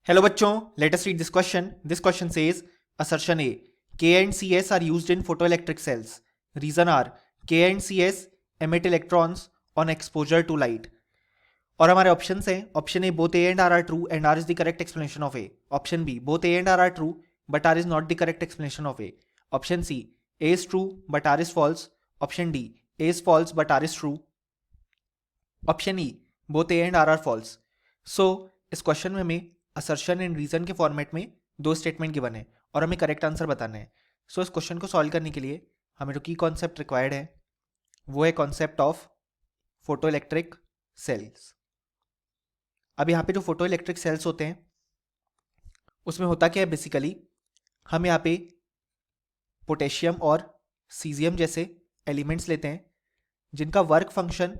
Hello बच्चों, let us read this question. This question says, assertion A, K and Cs are used in photoelectric cells. Reason are, K and Cs emit electrons on exposure to light. और हमारे option हैं, option A both A and R true and R is the correct explanation of A. Option B both A and R true but R is not the correct explanation of A. Option C A is true but R is false. Option D A is false but R is true. Option E both A and R false. So इस question में हमें assertion and reason के format में दो statement given है और हमें correct answer बताना है. सो इस क्वेश्चन को सॉल्व करने के लिए हमें जो की कॉन्सेप्ट रिक्वायर्ड है वो है concept of photo electric sales. अब यहाँ पे जो फोटो इलेक्ट्रिक सेल्स होते हैं उसमें होता क्या है, बेसिकली हम यहाँ पे पोटेशियम और सीजियम जैसे एलिमेंट्स लेते हैं जिनका वर्क फंक्शन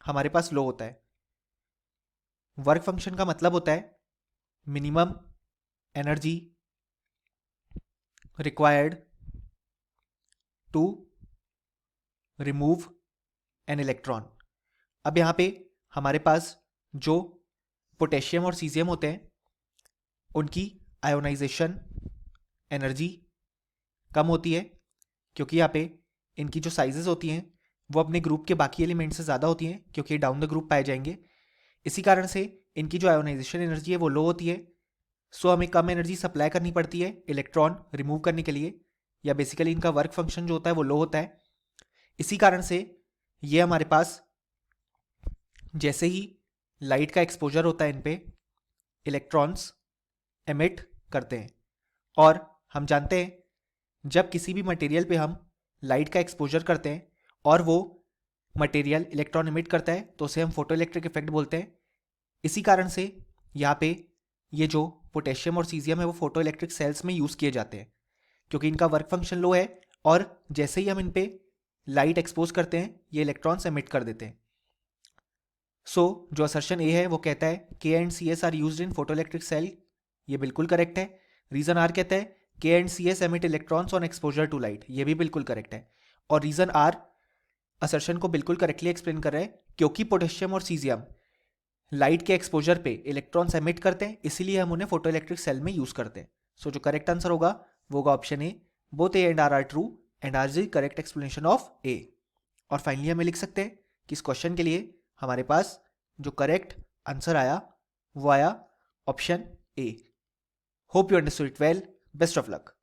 हमारे पास लो होता है. वर्क फंक्शन का मतलब होता है minimum energy required to remove an electron. अब यहाँ पे हमारे पास जो पोटेशियम और सीजियम होते हैं उनकी आयोनाइजेशन एनर्जी कम होती है क्योंकि यहाँ पे इनकी जो साइजेस होती हैं वो अपने ग्रुप के बाकी एलिमेंट से ज़्यादा होती हैं क्योंकि डाउन द ग्रुप पाए जाएंगे. इसी कारण से इनकी जो आयोनाइजेशन एनर्जी है वो लो होती है. सो हमें कम एनर्जी सप्लाई करनी पड़ती है इलेक्ट्रॉन रिमूव करने के लिए, या बेसिकली इनका वर्क फंक्शन जो होता है वो लो होता है. इसी कारण से ये हमारे पास जैसे ही लाइट का एक्सपोजर होता है इन पे इलेक्ट्रॉन्स एमिट करते हैं. और हम जानते हैं जब किसी भी मटेरियल पे हम लाइट का एक्सपोजर करते हैं और वो मटेरियल इलेक्ट्रॉन एमिट करता है तो उसे हम फोटो इलेक्ट्रिक इफेक्ट बोलते हैं. इसी कारण से यहाँ पे ये जो पोटेशियम और सीजियम है वो फोटो इलेक्ट्रिक सेल्स में यूज़ किए जाते हैं क्योंकि इनका वर्क फंक्शन लो है और जैसे ही हम इन पे लाइट एक्सपोज करते हैं ये इलेक्ट्रॉन्स एमिट कर देते हैं. सो जो असर्शन ए है वो कहता है K and C S are use in photo electric cell. ये बिल्कुल करेक्ट है. रीजन आर कहता है K and C S emit electrons on exposure to light. ये भी बिल्कुल करेक्ट है. और रीजन आर असर्शन को बिल्कुल करेक्टली एक्सप्लेन कर रहे हैं क्योंकि पोटेशियम और सीजियम लाइट के एक्सपोजर पे इलेक्ट्रॉन्स एमिट करते हैं इसीलिए हम उन्हें फोटो इलेक्ट्रिक सेल में यूज करते हैं. सो जो करेक्ट आंसर होगा वो होगा option A both A and R true and R is the correct explanation of A. और फाइनली हमें लिख सकते हैं कि इस क्वेश्चन के लिए हमारे पास जो करेक्ट आंसर आया वो आया option A. Hope you understood it well. Best of luck.